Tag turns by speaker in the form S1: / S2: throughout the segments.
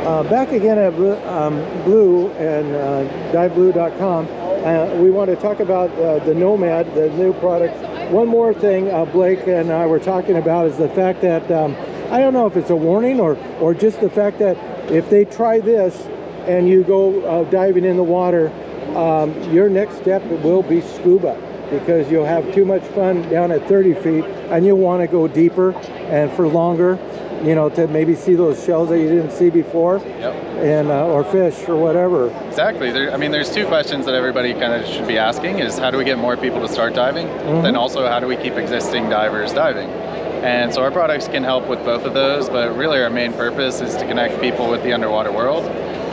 S1: Back again at Blue and diveblue.com. We want to talk about the Nomad, the new product. One more thing Blake and I were talking about is the fact that I don't know if it's a warning or just the fact that if they try this and you go diving in the water, your next step will be scuba, because you'll have too much fun down at 30 feet and you'll want to go deeper and for longer, you know, to maybe see those shells that you didn't see before.
S2: Yep.
S1: And or fish or whatever.
S2: Exactly. I mean, there's two questions that everybody kind of should be asking: is how do we get more people to start diving? Then also, how do we keep existing divers diving? And so our products can help with both of those, but really our main purpose is to connect people with the underwater world.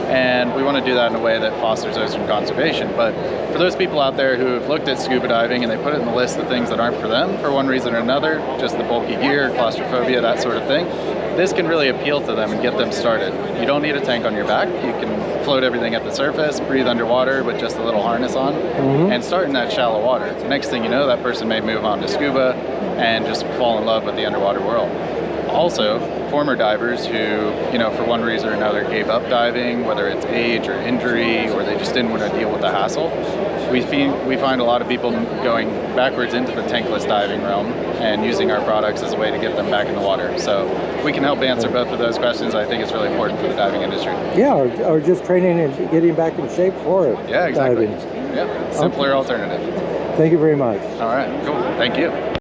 S2: And we want to do that in a way that fosters ocean conservation. But for those people out there who have looked at scuba diving and they put it in the list of things that aren't for them for one reason or another, just the bulky gear, claustrophobia, that sort of thing, this can really appeal to them and get them started. You don't need a tank on your back. You can float everything at the surface, breathe underwater with just a little harness on, and start in that shallow water. Next thing you know, that person may move on to scuba and just fall in love with the underwater world. Also, former divers who, you know, for one reason or another gave up diving, whether it's age or injury, or they just didn't want to deal with the hassle, we find a lot of people going backwards into the tankless diving realm and using our products as a way to get them back in the water. So we can help answer both of those questions. I think it's really important for the diving industry.
S1: Yeah, or just training and getting back in shape for it.
S2: Yeah, exactly.
S1: Diving.
S2: Yeah, simpler alternative.
S1: Thank you very much.
S2: All right, cool. Thank you.